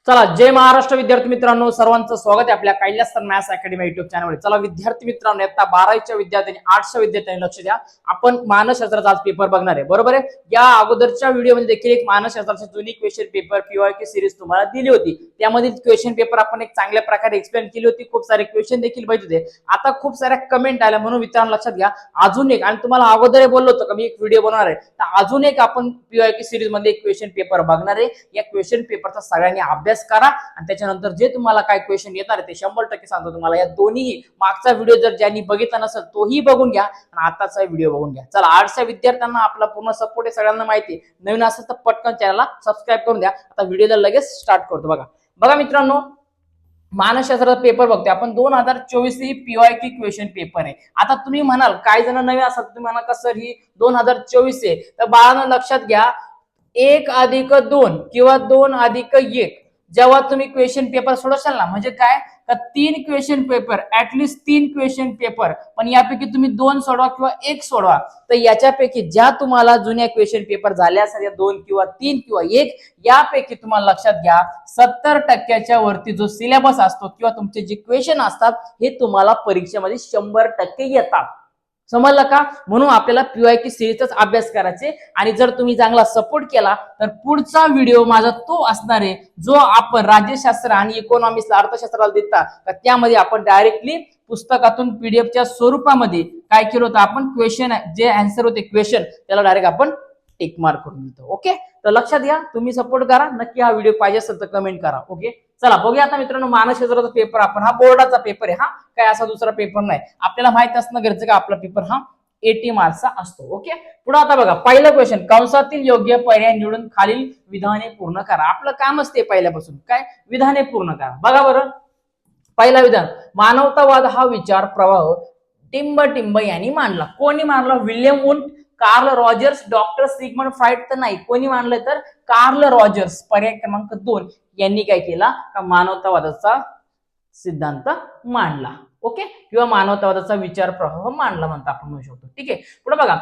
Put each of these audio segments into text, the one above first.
चला, जय महाराष्ट्र विद्यार्थी मित्रांनो, सर्वांचं स्वागत आहे आपल्या कैलास मॅथ्स अकॅडमी युट्यूब चॅनलवर। चला विद्यार्थी मित्रांनो, आता 12वीच्या विद्यार्थ्यांनी 800 विद्यार्थ्यांनी लक्ष द्या। आपण मानसशास्त्राचा आज पेपर बघणार आहे, बरोबर आहे। या अगोदरच्या व्हिडिओमध्ये देखील एक मानसशास्त्राची जुनी क्वेश्चन पेपर पीवायक्यू सिरीज तुम्हाला दिली होती। त्यामध्ये क्वेश्चन पेपर आपण एक चांगल्या प्रकारे एक्सप्लेन केली होती, खूप सारे क्वेश्चन देखील बघितले होते। आता खूप साऱ्या कमेंट आल्या, म्हणून मित्रांनो लक्षात घ्या, अजून एक, आणि तुम्हाला अगोदर बोललो होतो का मी एक व्हिडिओ बनवणार आहे, तर अजून एक आपण पीवायक्यू सिरीज मध्ये एक क्वेश्चन पेपर बघणार आहे। या क्वेश्चन पेपरचा सगळ्यांनी अभ्यास करा, आणि त्याच्यानंतर जे तुम्हाला काय क्वेश्चन येणार आहे ते 100% सांगतो तुम्हाला। या दोन्ही मागचा व्हिडिओ जर ज्यांनी बघितला नसेल तोही बघून घ्या, आणि आताचा व्हिडिओ बघून घ्या। चला, आर्ट्सच्या विद्यार्थ्यांना आपला पूर्ण सपोर्ट आहे, सगळ्यांना माहिती आहे। नवीन असेल तर पटकन चॅनलला सबस्क्राईब करून द्या। आता व्हिडिओला लगेच स्टार्ट करतो। बघा मित्रांनो, मानसशास्त्राचा पेपर बघतोय आपण, 2024 ही पीवायक्यू क्वेश्चन पेपर आहे। आता तुम्ही म्हणाल, काही जण नवीन असतात, तुम्ही म्हणाल का सर ही 2024 आहे, तर बाळांनो लक्षात घ्या, 1+2 किंवा 2+1 जेव्हा तुम्ही क्वेश्चन पेपर सोडवशाल ना, म्हणजे काय, तर 3 question paper, at least 3 question paper, पण यापैकी तुम्ही 2 सोडवा किंवा 1 सोडवा, तर याच्यापैकी ज्या तुम्हाला जुन्या क्वेश्चन पेपर झाल्या असतात, 2 किंवा 3 किंवा 1, यापैकी तुम्हाला लक्षात घ्या 70% वरती जो सिलेबस असतो किंवा तुमचे जे क्वेश्चन असतात हे तुम्हाला परीक्षेमध्ये 100% येतात। समजलं का? म्हणून आपल्याला पीवायक्यू सिरीजचाच अभ्यास करायचे, आणि जर तुम्ही चांगला सपोर्ट केला तर पुढचा व्हिडिओ माझा तो असणार आहे जो आपण राज्यशास्त्र आणि इकॉनॉमिक्सला, अर्थशास्त्राला देता, तर त्यामध्ये आपण डायरेक्टली पुस्तकातून पीडीएफच्या स्वरूपामध्ये काय केलं होतं, आपण क्वेश्चन जे आन्सर होते क्वेश्चन त्याला डायरेक्ट आपण टिक मार्क करून देतो। ओके, तर लक्षात घ्या, तुम्ही सपोर्ट करा नक्की। हा व्हिडिओ पाहिजे असेल तर कमेंट करा। ओके, चला बघूया आता मित्रांनो, मानसशास्त्राचा पेपर आपण, हा बोर्डाचा पेपर आहे, हा काय असा दुसरा पेपर नाही। आपल्याला माहित असणं गरजेचं का आपला पेपर हा 80 मार्क्सचा असतो। ओके, पुढे आता बघा, पहिला क्वेश्चन, कंसातील योग्य पर्याय निवडून खालील विधाने पूर्ण करा। आपलं काम असते पहिल्यापासून काय, विधाने पूर्ण करा। बघा बरं, पहिला विधान, मानवतावाद हा विचार प्रवाह टिंब यांनी मांडला। कोणी मांडला? William Wundt, Carl Rogers, doctor Sigmund Freud तर नाही, कोणी मांडलं तर कार्ल रॉजर्स, पर्याय क्रमांक 2 यांनी काय केला, का मानवतावादाचा सिद्धांत मांडला। ओके, किंवा मानवतावादाचा विचार प्रवाह मांडला म्हणता आपण म्हणू शकतो। ठीक आहे, पुढे बघा,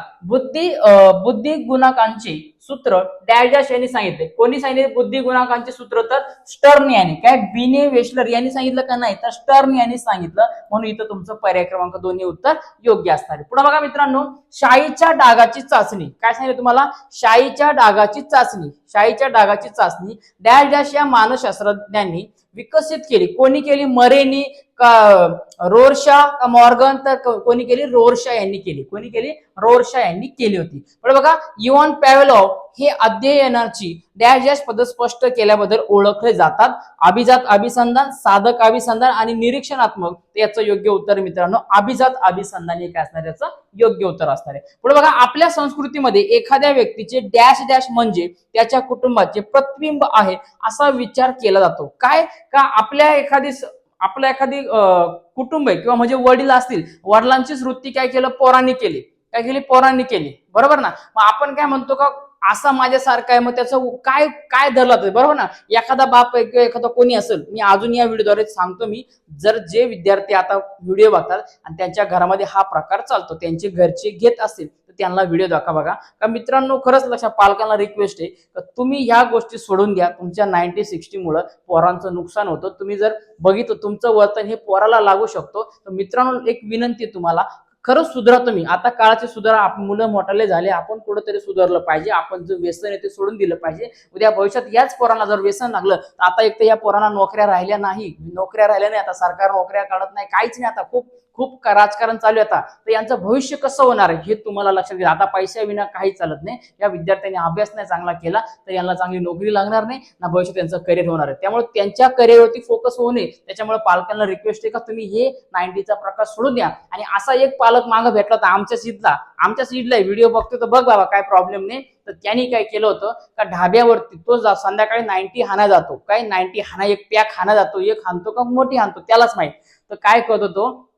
बुद्धी गुणाकांचे सूत्र डॅश डॅश यांनी सांगितले। कोणी सांगितले बुद्धी गुणाकांचे सूत्र? तर स्टर्न यांनी, काय बिने वेशलर यांनी सांगितलं का? नाही, तर स्टर्न यांनी सांगितलं, म्हणून इथं तुमचं पर्याय क्रमांक 2 हे उत्तर योग्य असणार आहे। पुढे बघा मित्रांनो, शाईच्या डागाची चाचणी, काय सांगितलं तुम्हाला? शाईच्या डागाची चाचणी, शाईच्या डागाची चाचणी डॅश डॅश या मानसशास्त्रज्ञांनी विकसित केली। कोणी केली? मरेनी का रोरशा का मॉर्गन? तर कोणी केली? रोरशा यांनी केली। कोणी केली? रोरशा यांनी केली होती। पण बघा, इव्हान पॅव्लोव हे अध्ययनाची डॅश डॅश पद्धत स्पष्ट केल्याबद्दल ओळखले जातात। अभिजात अभिसंधान, साधक अभिसंधान आणि निरीक्षणात्मक, याचं योग्य उत्तर मित्रांनो अभिजात अभिसंधान हे काय असणार, याचं योग्य उत्तर असणार आहे। पुढे बघा, आपल्या संस्कृतीमध्ये एखाद्या व्यक्तीचे डॅश डॅश म्हणजे त्याच्या कुटुंबाचे प्रतिबिंब आहे असा विचार केला जातो। काय, का आपल्या एखादी कुटुंब आहे किंवा म्हणजे वडील असतील, वडिलांचीच वृत्ती काय केलं, पोरांनी केली, काय केली, पोरांनी केली, बरोबर ना। मग आपण काय म्हणतो का असा माझ्यासारखा आहे, मग त्याचं काय काय धरला तर, बरोबर ना। एखादा बाप किंवा एखादा कोणी असेल, मी अजून या व्हिडिओद्वारे सांगतो, मी जर जे विद्यार्थी आता व्हिडिओ बघतात आणि त्यांच्या घरामध्ये हा प्रकार चालतो, त्यांचे घरचे घेत असतील तर त्यांना व्हिडिओ दाखवा। बघा का मित्रांनो, खरंच लक्षात, पालकांना रिक्वेस्ट आहे की तुम्ही ह्या गोष्टी सोडून द्या। तुमच्या 90-60 मुळे पोरांचं नुकसान होतं। तुम्ही जर बघितलं तुमचं वर्तन हे पोराला लागू शकतो, तर मित्रांनो एक विनंती तुम्हाला, खरंच सुधरा तुम्ही। आता काळाचे सुधारा, मुलं मोठाले झाले, आपण कुठेतरी सुधारलं पाहिजे। आपण जो व्यसन आहे ते सोडून दिलं पाहिजे। उद्या भविष्यात याच पोरांना जर व्यसन लागलं तर आता एक तर या पोरांना नोकऱ्या राहिल्या नाही, आता सरकार नोकऱ्या काढत नाही, काहीच नाही, आता खूप राजकारण चालू आहे आता, तर यांचं भविष्य कसं होणार आहे हे तुम्हाला लक्षात घ्या। आता पैशाविना काही चालत नाही। या विद्यार्थ्यांनी अभ्यास नाही चांगला केला तर यांना चांगली नोकरी लागणार नाही ना, भविष्यात त्यांचं करिअर होणार आहे। त्यामुळे त्यांच्या करिअरवरती फोकस होऊ नये। त्याच्यामुळे पालकांना रिक्वेस्ट आहे का तुम्ही हे 90चा प्रकार सोडून द्या। आणि असा एक पालक मागं भेटला तर आमच्या सीटला व्हिडिओ बघतो तर बघ बाबा, काय प्रॉब्लेम नाही। तर त्यांनी काय केलं होतं का ढाब्यावरती तो संध्याकाळी 90 हाना जातो, काय 90 हाना, एक पॅक हाना जातो, एक हाणतो का मोठी हाणतो त्यालाच माहित। तर काय करतो तो,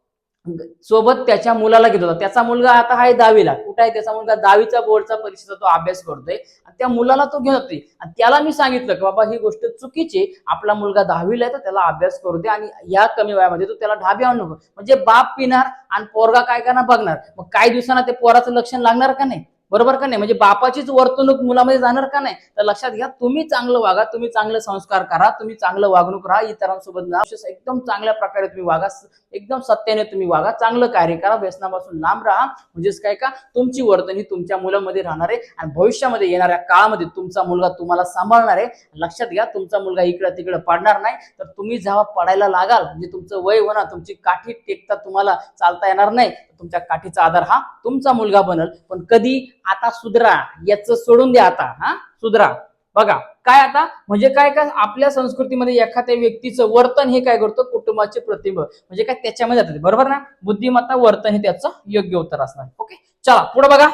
सोबत त्याच्या मुलाला घेत होता। त्याचा मुलगा आता आहे 10वीला, कुठे आहे त्याचा मुलगा? 10वीचा बोर्डचा परीक्षेचा तो अभ्यास करतोय, आणि त्या मुलाला तो घेत होते। आणि त्याला मी सांगितलं की बाबा ही गोष्ट चुकीची, आपला मुलगा 10वीला आहे तर त्याला अभ्यास करू दे, आणि या कमी वयामध्ये तो त्याला ढाब्यावर नको। म्हणजे बाप पिणार आणि पोरगा काय करणार बघणार, मग काही दिवसांना ते पोराचं लक्षण लागणार का नाही? बरोबर का नाही? म्हणजे बापाचीच वर्तणूक मुलामध्ये जाणार का नाही? तर लक्षात घ्या, तुम्ही चांगलं वागा, तुम्ही चांगले संस्कार करा, तुम्ही चांगलं वागणूक राहा, इतरांसोबत एकदम चांगल्या प्रकारे तुम्ही वागा, एकदम सत्याने तुम्ही वागा, चांगलं कार्य करा, व्यसनापासून लांब राहा. म्हणजेच काय का तुमची वर्तन ही तुमच्या मुलामध्ये राहणार आहे आणि भविष्यामध्ये येणाऱ्या काळामध्ये तुमचा मुलगा तुम्हाला सांभाळणार आहे. लक्षात घ्या, तुमचा मुलगा इकडं तिकडं पडणार नाही. तर तुम्ही जेव्हा पडायला लागाल म्हणजे तुमचं वय होणार, तुमची काठी टेकता तुम्हाला चालता येणार नाही, तुमच्या काठीचा आधार हा तुमचा मुलगा बनल. पण कधी? आता सुधरा, याचं सोडून द्या, आता सुधरा. बघा काय आता म्हणजे काय काय आपल्या संस्कृतीमध्ये एखाद्या व्यक्तीचं वर्तन हे काय करतो, कुटुंबाचे प्रतिबिंब म्हणजे काय त्याच्यामध्ये जाते, बरोबर ना? बुद्धिमत्ता वर्तन हे त्याचं योग्य उत्तर असणार. ओके, चला पुढे बघा.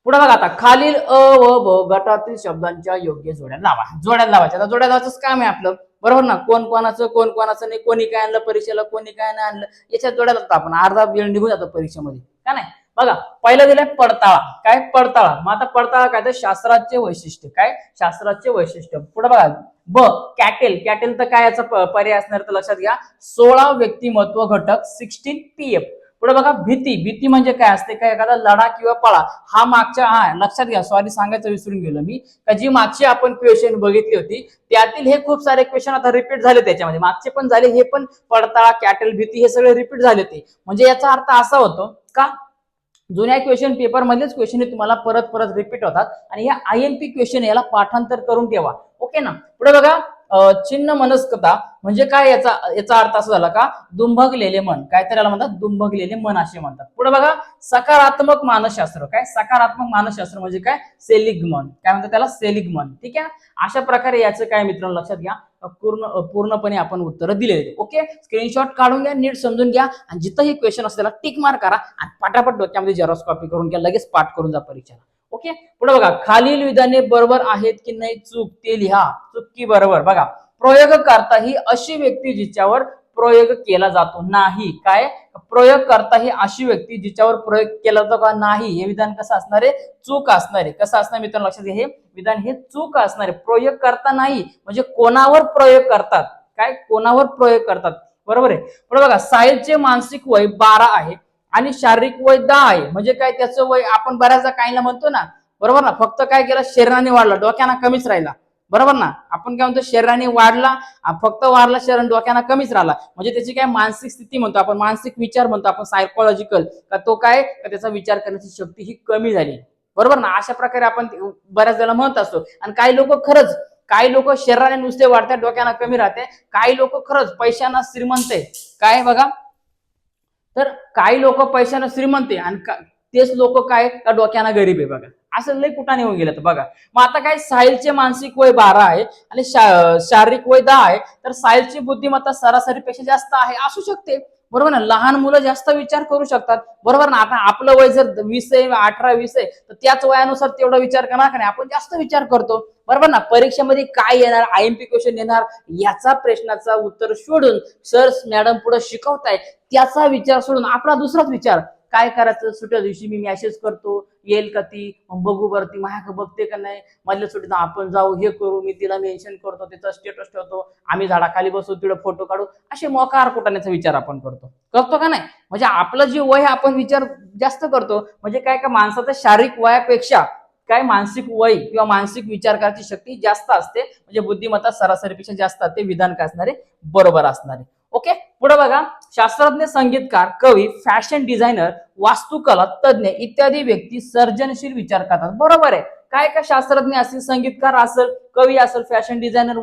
पुढे बघा आता, खालील अ व ब गटातील शब्दांच्या योग्य जोड्या लावा. जोड्या लावायच्या. आता जोड्या लावायचं काम आहे आपलं, बरोबर ना? कोण कोणाचं नाही, कोणी काय आणलं परीक्षेला, कोणी काय नाही आणलं, याच्यात जोड्या लागतात. आपण अर्धा वेळ निघून जातो परीक्षेमध्ये का नाही? बघा पहिलं दिलंय पडताळा. काय? पडताळा. मग आता पडताळा काय? तर शास्त्राचे वैशिष्ट्य. काय? शास्त्राचे वैशिष्ट्य. पुढे बघा ब कॅटेल. कॅटेल तर काय याचा पर्याय असणार? तर लक्षात घ्या, 16 व्यक्तिमत्व घटक, 16 PF. पुढे बघा भीती. भीती म्हणजे काय असते? काय? एखादा लढा किंवा पळा. हा मागच्या लक्षात घ्या, सॉरी सांगायचं विसरून गेलो मी, का जी मागची आपण क्वेश्चन बघितली होती त्यातील हे खूप सारे क्वेश्चन आता रिपीट झाले, त्याच्यामध्ये मागचे पण झाले, हे पण पडताळा, कॅटेल, भीती हे सगळे रिपीट झाले ते. म्हणजे याचा अर्थ असा होतो का जुन्या क्वेश्चन पेपर मधलेच क्वेश्चन हे तुम्हाला परत परत रिपीट होतात आणि या IMP क्वेश्चन याला पाठांतर करून ठेवा. ओके ना? पुढे बघा चिन्ह मनस्कता म्हणजे काय? याचा अर्थ असा झाला का दुंभगलेले मन. काय त्याला म्हणतात? दुंभगलेले मन असे म्हणतात. पुढे बघा सकारात्मक मानसशास्त्र. काय? सकारात्मक मानसशास्त्र म्हणजे काय? सेलिग्मन. काय म्हणतात त्याला? सेलिग्मन. ठीक आहे. अशा प्रकारे याचं काय मित्रांनो लक्षात घ्या, पूर्णपणे आपण उत्तर दिलेले. ओके, स्क्रीनशॉट काढून घ्या, नीट समजून घ्या आणि जिथं हे क्वेश्चन असते त्याला टिक मार्क करा आणि पटापट डोक्यामध्ये झेरॉक्स कॉपी करून घ्या, लगेच पाठ करून जा परीक्षेला. ओके, पुढे बघा खालील विधाने बरोबर आहेत की नाही चूक ते लिहा. चूक की बरोबर? बघा प्रयोगकर्ता ही अशी व्यक्ती जिच्यावर प्रयोग केला जातो नाही. काय? प्रयोगकर्ता ही अशी व्यक्ती जिच्यावर प्रयोग केला जातो का नाही, हे विधान कसं असणार आहे? चूक असणार आहे. कसं असणार मित्रांनो लक्षात घ्या, हे विधान हे चूक असणार आहे. प्रयोग करता नाही म्हणजे कोणावर प्रयोग करतात. काय? कोणावर प्रयोग करतात, बरोबर आहे. पुढे बघा साहिलचे मानसिक वय 12 आहे आणि शारीरिक वय 10 आहे. म्हणजे काय? त्याचं वय आपण बऱ्याचदा काहीला म्हणतो ना, बरोबर ना, फक्त काय केलं, शरीराने वाढला, डोक्याना कमीच राहिला, बरोबर ना? आपण काय म्हणतो, शरीराने वाढला, फक्त वाढला, शरीर डोक्याना कमीच राहिला, म्हणजे त्याची काय मानसिक स्थिती म्हणतो आपण, मानसिक विचार म्हणतो आपण, सायकोलॉजिकल, का तो काय, त्याचा विचार करण्याची शक्ती ही कमी झाली, बरोबर ना? अशा प्रकारे आपण बऱ्याच जण म्हणत असतो. आणि काही लोक खरंच, काही लोक शरीराने नुसते वाढतात, डोक्याना कमी राहते. काही लोक खरंच पैशाना श्रीमंत आहे. काय? बघा, तर काही लोक पैशानं श्रीमंत आहे आणि तेच लोक काय का डोक्याना गरीब आहे. बघा असं लय कुठं निघून गेलं. तर बघा मग आता काय, साहिलचे मानसिक वय 12 आहे आणि शारीरिक वय 10 आहे, तर साहिलची बुद्धिमत्ता सरासरीपेक्षा जास्त आहे असू शकते, बरोबर ना? लहान मुलं जास्त विचार करू शकतात, बरोबर ना? आता आपलं वय जर 20 आहे, 18-20 आहे, तर त्याच वयानुसार तेवढा विचार करणार का नाही? आपण जास्त विचार करतो, बरोबर ना? परीक्षेमध्ये काय येणार, IMP क्वेश्चन येणार, याचा प्रश्नाचा उत्तर शोधून सर मॅडम पुढे शिकवताय त्याचा विचार सोडून आपला दुसराच विचार, काय करायचं, सुट्या दिवशी मी मेसेज करतो, येईल का ती, बघू बरं ती माझ्या बघते का नाही, मधल्या सुट्टीत आपण जाऊ, हे करू, मी तिला मेन्शन करतो, तिचा स्टेटस ठेवतो, आम्ही झाडाखाली बसू, तिला फोटो काढू, असे मोकार कुटाण्याचा विचार आपण करतो का नाही? म्हणजे आपलं जे वय आपण विचार जास्त करतो. म्हणजे काय का माणसाचं शारीरिक वयापेक्षा काय मानसिक वय किंवा मानसिक विचार करायची शक्ती जास्त असते, म्हणजे बुद्धिमत्ता सरासरीपेक्षा जास्त असते. विधान काय असणारे? बरोबर असणारे. ओके, पुढे बघा शास्त्रज्ञ, संगीतकार, कवी, फॅशन डिझायनर, वास्तुकला तज्ञ इत्यादी व्यक्ती सर्जनशील विचार करतात. बरोबर आहे. काय का शास्त्रज्ञ असेल, संगीतकार असेल, कवी असेल, फॅशन डिझायनर,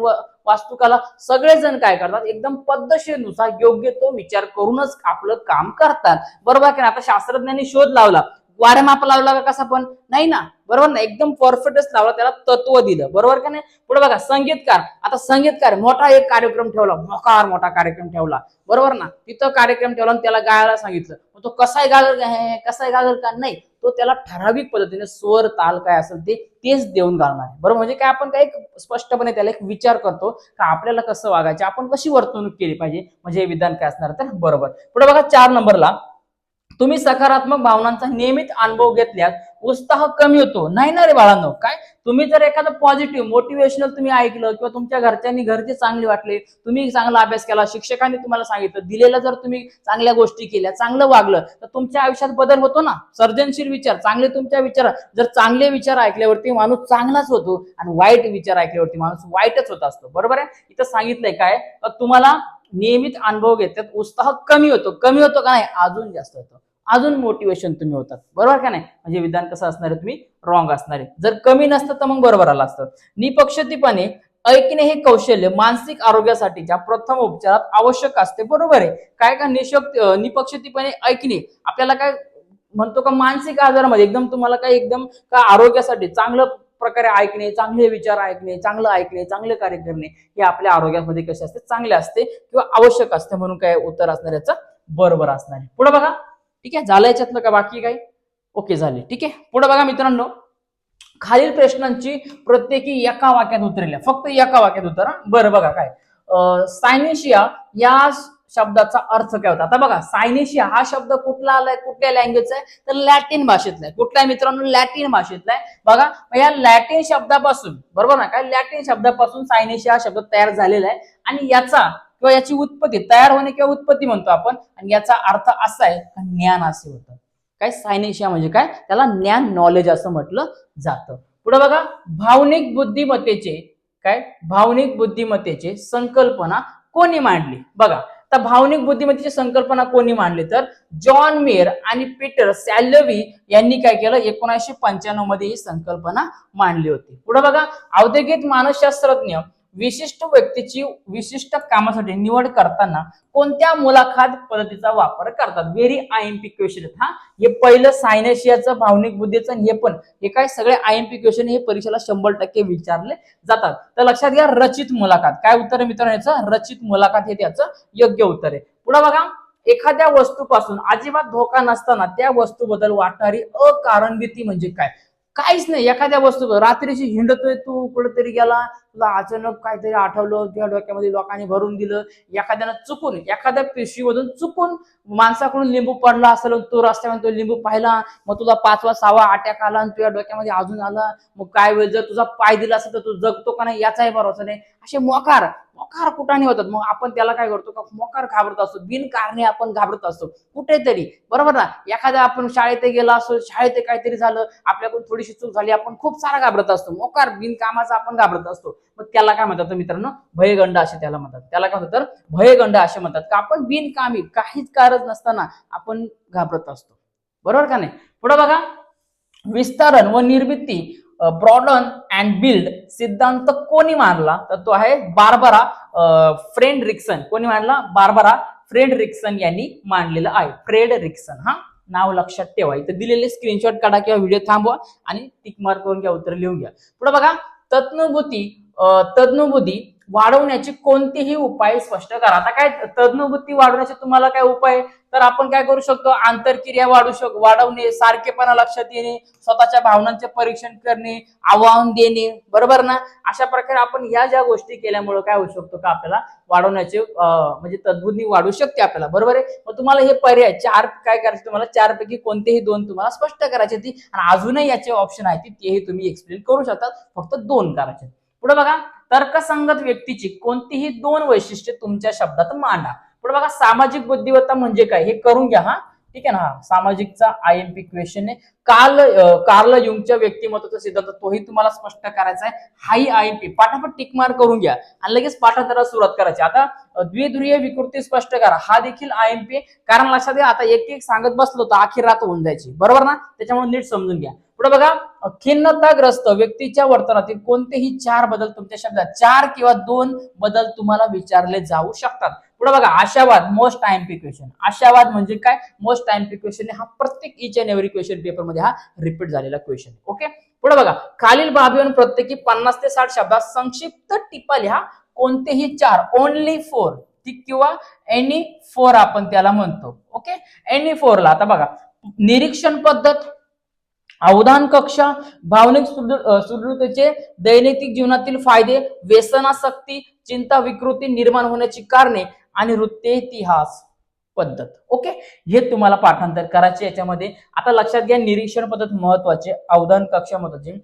वास्तुकला, सगळेजण काय करतात, एकदम पद्धतशीरनुसार योग्य तो विचार करूनच आपलं काम करतात, बरोबर की? आता शास्त्रज्ञांनी शोध लावला, वारेमाप लावला का कसा पण नाही ना, बरोबर ना? एकदम परफेक्टच लावला, त्याला तत्व दिलं, बरोबर का नाही? पुढे बघा संगीतकार. आता संगीतकार मोठा एक कार्यक्रम ठेवला, मोठा कार्यक्रम ठेवला, बरोबर ना? तिथं कार्यक्रम ठेवला आणि त्याला गायला सांगितलं, तो कसाही गागर का नाही, तो त्याला ठराविक पद्धतीने स्वर, ताल काय असेल तेच देऊन घालणार, बरोबर? म्हणजे काय, आपण काय स्पष्टपणे त्याला एक विचार करतो का आपल्याला कसं वागायचं, आपण कशी वर्तणूक केली पाहिजे, म्हणजे हे विधान काय असणार? तर बरोबर. पुढे बघा 4 नंबरला, तुम्ही सकारात्मक भावनांचा नियमित अनुभव घेतल्यास उत्साह कमी होतो. नाही ना रे बाळांनो. काय तुम्ही जर एखादं पॉझिटिव्ह मोटिवेशनल तुम्ही ऐकलं किंवा तुमच्या घरच्यांनी घरचे चांगले वाटले, तुम्ही चांगला अभ्यास केला, शिक्षकांनी तुम्हाला सांगितलं, दिलेलं जर तुम्ही चांगल्या गोष्टी केल्या, चांगलं वागलं, तर तुमच्या आयुष्यात बदल होतो ना. सर्जनशील विचार, चांगले तुमच्या विचार, जर चांगले विचार ऐकल्यावरती माणूस चांगलाच होतो आणि वाईट विचार ऐकल्यावरती माणूस वाईटच होत असतो. बरोबर आहे. इथं सांगितलंय काय, तुम्हाला नियमित अनुभव घेतात, उत्साह कमी होतो. कमी होतो का नाही, अजून जास्त होतो. अजून मोटिवेशन तुम्ही होतात. बरोबर का नाही. म्हणजे विधान कसं असणार आहे, तुम्ही रॉंग असणार आहे. जर कमी नसतं तर मग बरोबर आलं असतं. निपक्षतीपणे ऐकणे हे कौशल्य मानसिक आरोग्यासाठीच्या प्रथम उपचारात आवश्यक असते. बरोबर आहे. काय का निपक्षतीपणे ऐकणे आपल्याला काय म्हणतो का, मानसिक आजारामध्ये एकदम तुम्हाला काय एकदम का आरोग्यासाठी चांगलं प्रकारे ऐकणे, चांगले विचार ऐकणे, चांगलं ऐकणे, चांगले कार्य करणे हे आपल्या आरोग्यामध्ये कसे असते, चांगले असते किंवा आवश्यक असते. म्हणून काय उत्तर असणार याचं बरोबर असणार आहे. पुढे बघा. ठीक आहे, झालं याच्यातलं का बाकी काही? ओके झाले. ठीक आहे, पुढे बघा मित्रांनो. खालील प्रश्नांची प्रत्येकी एका वाक्यात उत्तरे, फक्त एका वाक्यात उत्तर. बरं बघा काय, सायनेशिया या शब्दाचा अर्थ काय होता. आता बघा, सायनेशिया हा शब्द कुठला आलाय, कुठल्या लँग्वेजचा आहे, तर लॅटिन भाषेतला आहे. कुठला आहे मित्रांनो, लॅटिन भाषेतला आहे. बघा, या लॅटिन शब्दापासून, बरोबर ना, काय लॅटिन शब्दापासून सायनेशिया हा शब्द तयार झालेला आहे. आणि याचा किंवा याची उत्पत्ती, तयार होणे किंवा उत्पत्ती म्हणतो आपण, आणि याचा अर्थ असा आहे ज्ञान असे होतं. काय सायनेशिया म्हणजे काय, त्याला ज्ञान, नॉलेज असं म्हटलं जातं. पुढे बघा, भावनिक बुद्धिमत्तेचे भावनिक बुद्धिमत्तेचे संकल्पना कोणी मांडली. बघा, तर भावनिक बुद्धिमत्तेची संकल्पना कोणी मांडली, तर जॉन मेयर आणि पीटर सॅल्वी यांनी काय केलं, 1995 मध्ये ही संकल्पना मांडली होती. पुढे बघा, औद्योगिक मानसशास्त्रज्ञ विशिष्ट व्यक्तीची विशिष्ट कामासाठी निवड करताना कोणत्या मुलाखत पद्धतीचा वापर करतात. व्हेरी आयएमपी क्वेश्चन हा. हे पहिलं सायनेशियाचं, भावनिक बुद्धीचं, हे काय सगळे आयएमपी क्वेश्चन हे परीक्षेला 100% विचारले जातात. तर लक्षात घ्या, रचित मुलाखत. काय उत्तर आहे मित्रांनो याचं, रचित मुलाखत हे त्याचं योग्य उत्तर आहे. पुढे बघा, एखाद्या वस्तूपासून अजिबात धोका नसताना त्या वस्तूबद्दल वाटणारी अकारण भीती म्हणजे काय. काहीच नाही, एखाद्या वस्तू रात्रीची हिंडतोय तू, कुठेतरी गेला, तुला अचानक काहीतरी आठवलं, तुझ्या डोक्यामध्ये लोकांनी भरून दिलं, एखाद्यानं चुकून एखाद्या पिशवीमधून चुकून माणसाकडून लिंबू पडला असेल, तो रस्त्यामध्ये तो लिंबू पाहिला, मग तुला 5वा 6वा अटॅक आला आणि तुझ्या डोक्यामध्ये अजून आला, मग काय होईल, जर तुझा पाय दिला असेल तर तू जगतो का नाही याचाही भरोसा नाही. असे मोकार कुठाने होतात. मग आपण त्याला काय करतो का, मोकार घाबरत असतो, बिनकारणे आपण घाबरत असतो कुठेतरी. बरोबर ना. एखाद्या आपण शाळेत गेला असो, शाळेत काहीतरी झालं, आपल्याकडून थोडीशी चूक झाली, आपण खूप सारा घाबरत असतो. मोकार बिनकामाचा आपण घाबरत असतो. मग त्याला काय म्हणतात मित्रांनो, भयगंड असे त्याला म्हणतात. त्याला काय म्हणतात, भयगंड असे म्हणतात, का आपण बिनकामी काहीच कारण नसताना आपण घाबरत असतो. बरोबर का नाही. पुढे बघा, विस्तारण व निर्मिती ब्रॉडन अँड बिल्ड सिद्धांत कोणी मांडला, तर तो आहे बार्बरा फ्रेडरिक्सन. कोणी मांडला, बार्बरा फ्रेडरिक्सन यांनी मांडलेलं आहे. फ्रेडरिक्सन हा नाव लक्षात ठेवा. इथे दिलेले स्क्रीनशॉट काढा किंवा व्हिडिओ थांबवा आणि टिक मार्क करून घ्या, उत्तर लिहून घ्या. पुढे बघा, तज्ञबुद्धी वाढवण्याचे कोणतेही उपाय स्पष्ट करा. आता काय तज्ञबुद्धी वाढवण्याचे तुम्हाला काय उपाय, तर आपण काय करू शकतो, आंतरक्रिया वाढवणे, सारखेपणा लक्षात येणे, स्वतःच्या भावनांचे परीक्षण करणे, आव्हान देणे. बरोबर ना. अशा प्रकारे आपण ह्या ज्या गोष्टी केल्यामुळे काय होऊ शकतो का, आपल्याला वाढवण्याचे म्हणजे तद्बुद्धी वाढू शकते आपल्याला. बरोबर आहे. मग तुम्हाला हे पर्याय 4 काय करायचे, तुम्हाला 4 पैकी कोणतेही 2 तुम्हाला स्पष्ट करायचे ती, आणि अजूनही याचे ऑप्शन आहेत तेही तुम्ही एक्सप्लेन करू शकता. फक्त 2 करायचे. पुढे बघा, तर्कसंगत व्यक्तीची कोणतीही 2 वैशिष्ट्ये तुमच्या शब्दात मांडा. पुढे बघा, सामाजिक बुद्धिमत्ता म्हणजे काय हे करून घ्या हा. ठीक आहे ना. सामाजिकचा आयएमपी क्वेश्चन आहे. कार्ल युंगच्या व्यक्तिमत्वाचा सिद्धांत तोही तुम्हाला स्पष्ट करायचा आहे. हाही आयएमपी पाठापट टिक मार्क करून घ्या आणि लगेच पाठांतराला सुरुवात करायची. आता द्विध्रुवीय विकृती स्पष्ट करा, हा देखील आयएमपी. कारण लक्षात घ्या, आता एक एक सांगत बसलो तर अखेर रात होऊन जायची. बरोबर ना. त्याच्यामुळे नीट समजून घ्या. पुढे बघा, खिन्नताग्रस्त व्यक्तीच्या वर्तनातील कोणतेही 4 बदल तुमच्या शब्दात, 4 किंवा 2 बदल तुम्हाला विचारले जाऊ शकतात. पुढे बघा, आशावाद मोस्ट आयएमपी क्वेश्चन. आशावाद म्हणजे काय, मोस्ट आयएमपी क्वेश्चन. हा प्रत्येक each and every question paper मध्ये हा रिपीट झालेला क्वेश्चन. ओके. पुढे बघा, खालील बाबीवर प्रत्येकी 50 ते 60 शब्दात संक्षिप्त टिपा लिहा. कोणतेही 4, ओनली 4 किंवा एनी 4 आपण त्याला म्हणतो. ओके. एनी 4 ला आता बघा, निरीक्षण पद्धत, अवधान कक्षा, भावनिक सुदृढतेचे दैनंदिन जीवनातील फायदे, व्यसनासक्ती, चिंता विकृती निर्माण होण्याची कारणे आणि वृत्ती इतिहास. पद्धत. ओके, हे तुम्हाला पाठांतर करायचे याच्यामध्ये. आता लक्षात घ्या, निरीक्षण पद्धत महत्वाचे, अवधान कक्षा महत्वाचे,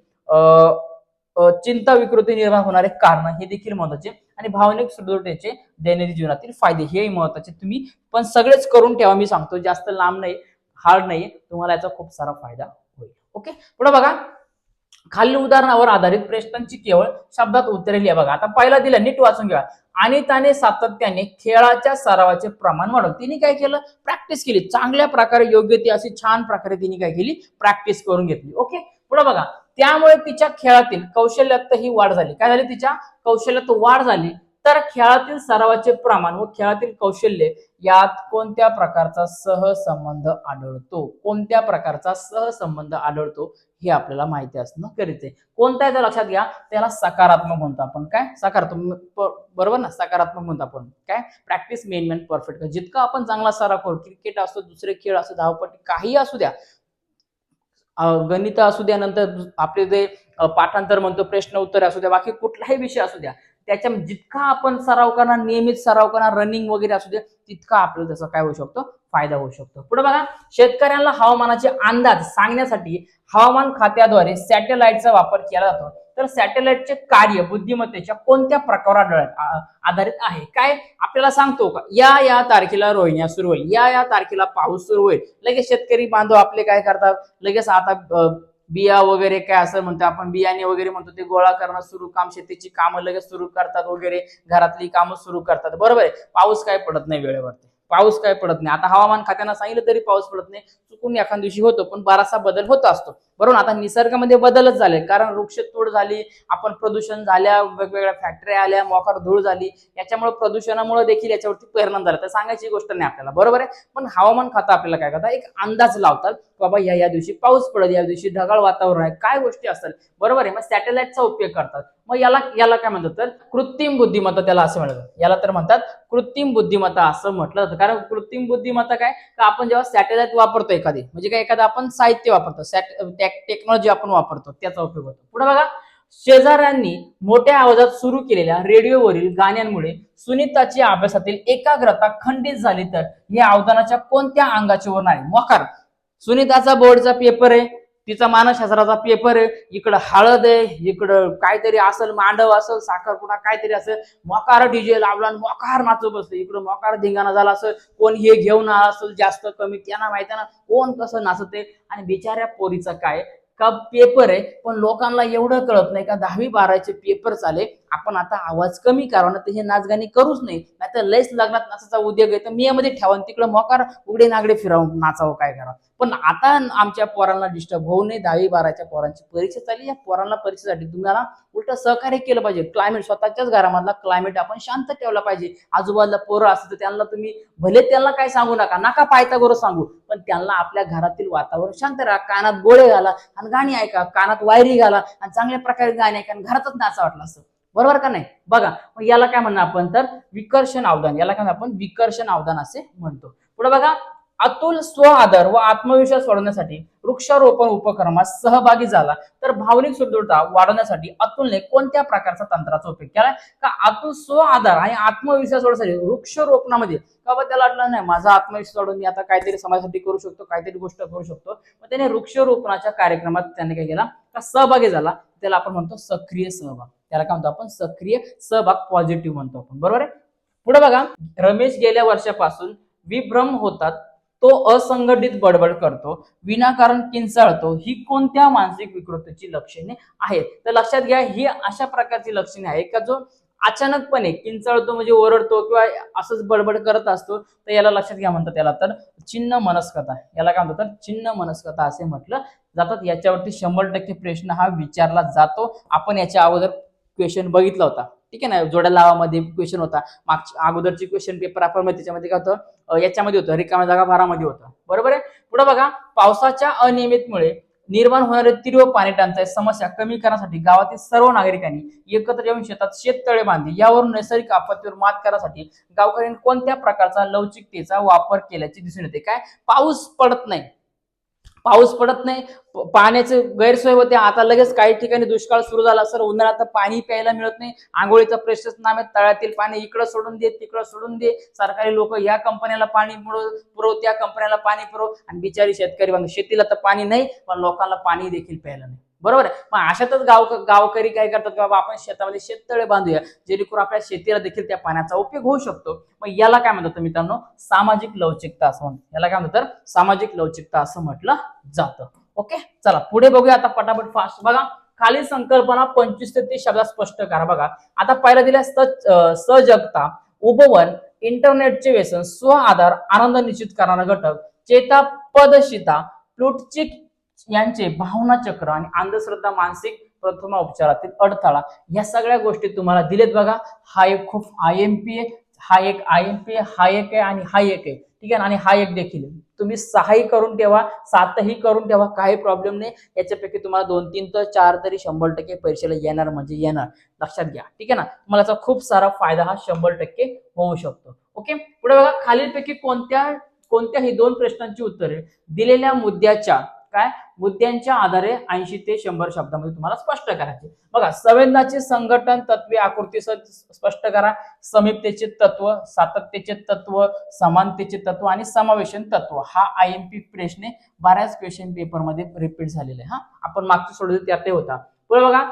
चिंता विकृती निर्माण होणारे कारण हे देखील महत्वाचे, आणि भावनिक सुदृढतेचे दैनंदिन जीवनातील फायदे हे महत्वाचे. तुम्ही पण सगळेच करून ठेवा, मी सांगतो, जास्त लांब नाही, हार्ड नाही, तुम्हाला याचा खूप सारा फायदा होईल. ओके, पुढे बघा, खालील उदाहरणावर आधारित प्रश्नांची केवळ शब्दात उत्तरे लिहा. बघा, आता पहिला दिला, नीट वाचून घ्या. आणि त्याने सातत्याने खेळाच्या सरावाचे प्रमाण वाढवलं. तिने काय केलं, प्रॅक्टिस केली चांगल्या प्रकारे, योग्य ती अशी छान प्रकारे तिने काय केली, प्रॅक्टिस करून घेतली. ओके, पुढे बघा, त्यामुळे तिच्या खेळातील कौशल्यात ही वाढ झाली. काय झाली, तिच्या कौशल्यात वाढ झाली. तर खेळातील सरावाचे प्रमाण व खेळातील कौशल्य यात कोणत्या प्रकारचा सहसंबंध आढळतो, कोणत्या प्रकारचा सहसंबंध आढळतो हे आपल्याला माहिती असणं गरजेचं आहे. कोणता आहे तर लक्षात घ्या, त्याला सकारात्मक म्हणतो आपण. काय सकारात्मक, बरोबर ना, सकारात्मक म्हणतो आपण. काय, प्रॅक्टिस मेन मॅन परफेक्ट. जितका आपण चांगला सराव करू, क्रिकेट असो, दुसरे खेळ असो, धावपट्टी, काही असू द्या, गणित असू द्या, नंतर आपले जे पाठांतर म्हणतो, प्रश्न उत्तर असू द्या, बाकी कुठलाही विषय असू द्या, त्याच्या जितका आपण सराव करणार, नियमित सराव करणार, रनिंग वगैरे असू दे, तितका आपल्याला त्याचा काय होऊ शकतो, फायदा होऊ शकतो. पुढे बघा, शेतकऱ्यांना हवामानाचे अंदाज सांगण्यासाठी हवामान खात्याद्वारे सॅटेलाइटचा वापर केला जातो. तर सॅटेलाइटचे कार्य बुद्धिमत्तेच्या कोणत्या प्रकारावर आधारित आहे. काय आपल्याला सांगतो का, या तारखेला रोहिण्या सुरू होईल, या तारखेला पाऊस सुरू होईल. लगेच शेतकरी बांधव आपले काय करतात, लगेच आता बिया वगैरे काय असं म्हणतो आपण, बियाणे वगैरे म्हणतो, ते गोळा करणं सुरू, काम शेतीची कामं लगेच सुरू करतात वगैरे, घरातली कामं सुरू करतात. बरोबर आहे, पाऊस काय पडत नाही वेळेवरती, पाऊस काय पडत नाही. आता हवामान खात्यानं सांगितलं तरी पाऊस पडत नाही, चुकून एखाद दिवशी होतो, पण बराचसा बदल होत असतो. बरोबर, आता निसर्गामध्ये बदलच झाले, कारण वृक्षतोड झाली, आपण प्रदूषण झाल्या, वेगवेगळ्या फॅक्टऱ्या आल्या, मोकार धूळ झाली, याच्यामुळे प्रदूषणामुळे देखील याच्यावरती परिणाम झाला. तर सांगायची गोष्ट नाही आपल्याला, बरोबर आहे. पण हवामान खातं आपल्याला काय करतात, एक अंदाज लावतात, बाबा या दिवशी पाऊस पडेल, या दिवशी ढगाळ वातावरण आहे, काय गोष्टी असतात, बरोबर आहे. मग सॅटेलाइटचा उपयोग करतात. मग याला काय म्हणतात, तर कृत्रिम बुद्धिमत्ता त्याला असं म्हणतात. याला तर म्हणतात कृत्रिम बुद्धिमत्ता असं म्हटलं जातं. कारण कृत्रिम बुद्धिमत्ता काय, का आपण जेव्हा सॅटेलाइट वापरतो एखादी, म्हणजे काय, एखादं आपण साहित्य वापरतो, टेक्नॉलॉजी आपण वापरतो, त्याचा उपयोग होतो. पुढे बघा, शेजाऱ्यांनी मोठ्या आवाजात सुरू केलेल्या रेडिओवरील गाण्यांमुळे सुनीताची अभ्यासातील एकाग्रता खंडित झाली. तर या अवधानाच्या कोणत्या अंगाचे वर्ण आहे. मोकार, सुनीताचा बोर्डचा पेपर आहे, तिचा मानसशास्त्राचा पेपर आहे, इकडं हळद आहे, इकडं काहीतरी असेल, मांडव असेल, साखरपुडा काहीतरी असेल, मोकार डीजे लावला, मोकार नाचू बसले, इकडं मोकार धिंगाणा झाला असेल, कोण हे घेऊन असेल जास्त कमी, त्यांना माहिती ना कोण कसं नाचते. आणि बिचाऱ्या पोरीचा काय का पेपर आहे, पण लोकांना एवढं कळत नाही का 10वी-12वीचे पेपर चाले, आपण आता आवाज कमी करावा ना, हे नाचगाणी करूच नाही, नाहीतर लयच लग्नात नाचाचा उद्योग आहे, तर मी यामध्ये ठेवा, तिकडं मोकार उघडे नागडे फिरावून नाचावं, काय करावं. पण आता आमच्या पोरांना डिस्टर्ब होऊ नये, 10वी-12वीच्या पोरांची परीक्षा चालली, या पोरांना परीक्षेसाठी तुम्हाला उलट सहकार्य केलं पाहिजे. क्लायमेट, स्वतःच्याच घरामधला क्लायमेट आपण शांत ठेवला पाहिजे. आजूबाजूला पोरं असतं त्यांना तुम्ही भले त्यांना काय सांगू नका पायथागोरस सांगू, पण त्यांना आपल्या घरातील वातावरण शांत राहा, कानात गोळे घाला आणि गाणी ऐका, कानात वायरी घाला आणि चांगल्या प्रकारे गाणी ऐका आणि घरातच नाचा वाटलं असं, बरोबर का नाही. बघा, मग याला काय म्हणणार आपण, तर विकर्षण अवधान, याला काय आपण विकर्षण अवधान असे म्हणतो. पुढे बघा, अतुल स्व आदर व आत्मविश्वास वाढवण्यासाठी वृक्षारोपण उपक्रमात सहभागी झाला. तर भावनिक सुदृढता वाढवण्यासाठी अतुलने कोणत्या प्रकारचा तंत्राचा उपयोग केला. का अतुल स्व आदर आणि आत्मविश्वास वाढवण्यासाठी वृक्षारोपणामध्ये, का त्याला वाटलं नाही माझा आत्मविश्वास वाढवून मी आता काहीतरी समाजासाठी करू शकतो, काहीतरी गोष्ट करू शकतो, मग त्याने वृक्षारोपणाच्या कार्यक्रमात त्याने काय केला, का सहभागी झाला. त्याला आपण म्हणतो सक्रिय सहभाग, त्याला काय म्हणतो आपण, सक्रिय सहभाग, पॉझिटिव्ह म्हणतो आपण, बरोबर आहे. पुढे बघा, रमेश गेल्या वर्षापासून विभ्रम होतात, तो असंघटित बडबड करतो, विनाकारण किंचाळतो, ही कोणत्या मानसिक विकृतीची लक्षणे आहेत. तर लक्षात घ्या, ही अशा प्रकारची लक्षणे आहे का जो अचानकपणे किंचाळतो, म्हणजे ओरडतो किंवा असंच बडबड करत असतो, तर याला लक्षात घ्या म्हणतात, त्याला तर छिन्न मनस्कता, याला काय म्हणतात, तर छिन्न मनस्कता असे म्हटलं जातात. याच्यावरती 100% प्रश्न हा विचारला जातो. आपण याच्या अगोदर क्वेश्चन बघितला होता, ठीक आहे ना, जोड्या लावामध्ये क्वेश्चन होता, मागच्या अगोदरची क्वेश्चन पेपर आपण त्याच्यामध्ये काय होतं, याच्यामध्ये होतं रिकाम्या जागा भरामध्ये होतं, बरोबर आहे. पुढे बघा, पावसाच्या अनियमितमुळे निर्माण होणारे तीव्र पाणी टंचाई समस्या कमी करण्यासाठी गावातील सर्व नागरिकांनी एकत्र येऊन शेतात शेततळे बांधले. यावरून नैसर्गिक आपत्तीवर मात करण्यासाठी गावकऱ्यांनी कोणत्या प्रकारचा लवचिकतेचा वापर केल्याचे दिसून येते. काय, पाऊस पडत नाही, पाऊस पडत नाही, पाण्याची गैरसोय होते. आता लगेच काही ठिकाणी दुष्काळ सुरू झाला सर, उन्हाळ्यात पाणी प्यायला मिळत नाही, आंघोळीचा प्रश्नच नाही, तळ्यातील पाणी इकडं सोडून दे तिकडं सोडून दे, सरकारी लोक या कंपन्याला पाणी पुरव त्या कंपन्याला पाणी पुरव, आणि बिचारी शेतकरी बांधव, शेतीला तर पाणी नाही पण लोकांना पाणी देखील प्यायला नाही. बरोबर आहे. मग अशातच गावकरी काय करतात की बाबा आपण शेतामध्ये शेततळे बांधूया, जेणेकरून आपल्या शेतीला देखील त्या पाण्याचा उपयोग होऊ शकतो. मग याला काय म्हणतात मित्रांनो, सामाजिक लवचिकता असं म्हणतात. याला काय म्हणतात, सामाजिक लवचिकता असं म्हटलं जातं. ओके, चला पुढे बघूया आता पटापट फास्ट. बघा, खालील संकल्पना 25 ते 30 शब्दात स्पष्ट करा. बघा आता पहिला दिल्या सजगता, उपवन, इंटरनेटचे व्यसन, स्व आधार, आनंद निश्चित करणारा घटक, चेता, पदशिता, प्लुटचिक यांचे भावना चक्र आणि अंधश्रद्धा, मानसिक प्रथमा उपचारातील अडथळा, या सगळ्या गोष्टी तुम्हाला दिलेत. बघा हा एक खूप IMP आहे, हा एक IMP आहे, हा एक आहे आणि हा एक आहे. ठीक आहे, आणि हा एक देखील आहे. तुम्ही 6ही करून ठेवा, 7ही करून ठेवा, काही प्रॉब्लेम नाही. याच्यापैकी तुम्हाला 2, 3 तर 4 तरी 100% परीक्षेला येणार म्हणजे येणार, लक्षात घ्या. ठीक आहे ना, तुम्हाला याचा खूप सारा फायदा हा 100% होऊ शकतो. ओके, पुढे बघा, खालीलपैकी कोणत्याही 2 प्रश्नांची उत्तरे दिलेल्या मुद्द्यांच्या आधारे 80 ते 100 शब्दामध्ये तुम्हाला स्पष्ट करायचे. बघा, संवेदनाचे संघटन, तत्वे आकृती स्पष्ट करा, समीपतेचे तत्व, सातत्यतेचे तत्व, समानतेचे तत्व आणि समावेशन तत्व. हा IMP प्रश्न बऱ्याच क्वेश्चन पेपर मध्ये रिपीट झालेला आहे. आपण मागचं सोडलं त्यात ते होता. पुढे बघा,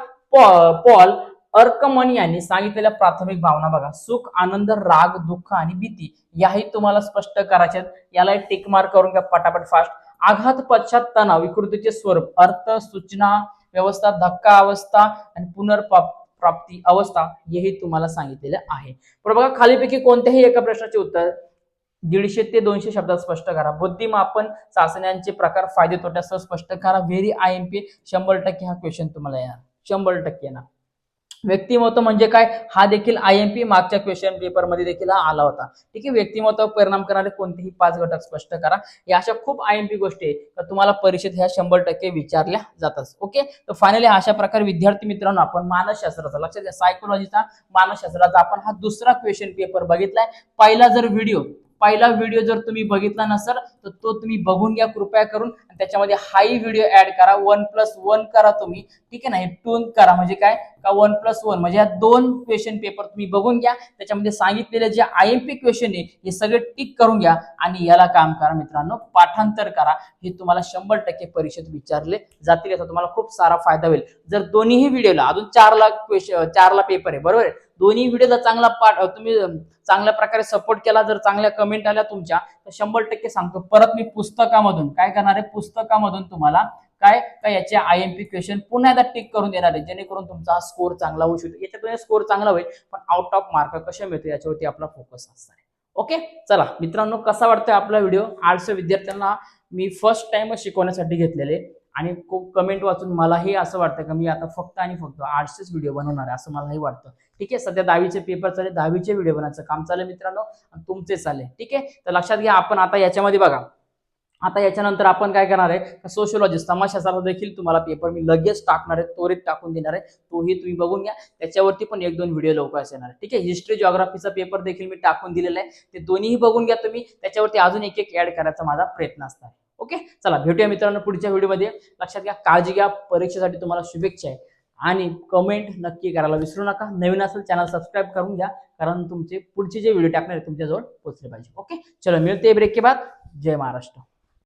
पॉल अर्कमन यांनी सांगितलेल्या प्राथमिक भावना. बघा, सुख, आनंद, राग, दुःख आणि भीती, याही तुम्हाला स्पष्ट करायचे. याला टिक मार्क करून घ्या पटापट फास्ट. आघात, पश्चात, तणाव, विकृतीचे स्वरूप, अर्थ, सूचना व्यवस्था, धक्का अवस्था आणि पुनर्प्राप्ती अवस्था, हेही तुम्हाला सांगितलेले आहे. बघा, खालीपैकी कोणत्याही एका प्रश्नाचे उत्तर 150 ते 200 शब्दात स्पष्ट करा. बुद्धिमापन चाचण्यांचे प्रकार, फायदे तोट्यासह स्पष्ट करा. व्हेरी IMP, 100% हा क्वेश्चन तुम्हाला येणार, 100% येणार. व्यक्तिमत्व म्हणजे काय, हा देखील IMP मागच्या क्वेश्चन पेपर मध्ये देखील आला होता. ठीक आहे, व्यक्तिमत्वावर परिणाम करणारे कोणतेही 5 घटक स्पष्ट करा. या अशा खूप IMP गोष्टी आहेत तुम्हाला परीक्षेत ह्या 100% विचारल्या जातात. ओके, तर फायनली अशा प्रकारे विद्यार्थी मित्रांनो आपण मानसशास्त्राचा, लक्षात घ्या, सायकोलॉजीचा, मानसशास्त्राचा आपण हा दुसरा क्वेश्चन पेपर बघितलाय. पहिला व्हिडिओ जर तुम्ही बघितला नसेल तर तो तुम्ही बघून घ्या कृपया करून, त्याच्यामध्ये हाही व्हिडिओ ऍड करा, 1+1 करा तुम्ही. ठीक आहे ना, हे 2 करा म्हणजे काय का 1+1 म्हणजे या 2 क्वेश्चन पेपर तुम्ही बघून घ्या. त्याच्यामध्ये सांगितलेले जे IMP क्वेश्चन आहे हे सगळे टिक करून घ्या आणि याला काम करा मित्रांनो, पाठांतर करा. हे तुम्हाला 100% परीक्षेत विचारले जातील, याचा तुम्हाला खूप सारा फायदा होईल. जर दोन्ही व्हिडिओला अजून 4ला पेपर आहे, बरोबर आहे, दोन्ही व्हिडिओला तुम्ही चांगल्या प्रकारे सपोर्ट केला, जर चांगल्या कमेंट आल्या तुमच्या, तर 100% सांगतो परत मी पुस्तकामधून काय करणार आहे, पुस्तकामधून तुम्हाला काय याचे IMP क्वेश्चन पुन्हा एकदा टिक करून देणार आहे, जेणेकरून तुमचा स्कोर चांगला होऊ शकतो. याच्यातून स्कोर चांगला होईल, पण आउट ऑफ मार्क कसे मिळते याच्यावरती आपला फोकस असणार आहे. ओके, चला मित्रांनो, कसा वाटतोय आपला व्हिडिओ? आर्ट्स विद्यार्थ्यांना मी फर्स्ट टाइम शिकवण्यासाठी घेतलेले आणि खूप कमेंट वाचून मलाही असं वाटतं की मी आता फक्त आणि फक्त आर्ट्सचेच व्हिडिओ बनवणार आहे असं मलाही वाटतं. ठीक आहे, सध्या 10वीचे पेपर चालले, 10वीचे व्हिडिओ बनवायचं काम चाललंय मित्रांनो, तुमचे चालले. ठीक आहे, तर लक्षात घ्या, आपण आता याच्यामध्ये बघा, आता याच्यानंतर आपण काय करणार आहे, सोशियोलॉजी, समाजशास्त्राचा देखील तुम्हाला पेपर मी लगेच टाकणार आहे, त्वरित टाकून देणार आहे, तोही तुम्ही बघून घ्या. त्याच्यावरती पण 1-2 व्हिडिओ लवकरच येणार आहे. ठीक आहे, हिस्ट्री जिओग्राफीचा पेपर देखील मी टाकून दिलेला आहे, ते दोन्हीही बघून घ्या तुम्ही. त्याच्यावरती अजून एक ऍड करायचा माझा प्रयत्न असणार. ओके, चला भेटूया मित्रांनो पुढच्या व्हिडिओमध्ये. लक्षात घ्या, काळजी घ्या, परीक्षेसाठी तुम्हाला शुभेच्छा आहे आणि कमेंट नक्की करायला विसरू नका. नवीन असेल चॅनल सबस्क्राईब करून घ्या, कारण तुमचे पुढचे जे व्हिडिओ टाकणार आहे तुमच्याजवळ पोहोचले पाहिजे. ओके, चलो मिळते ब्रेक के बाद. जय महाराष्ट्र.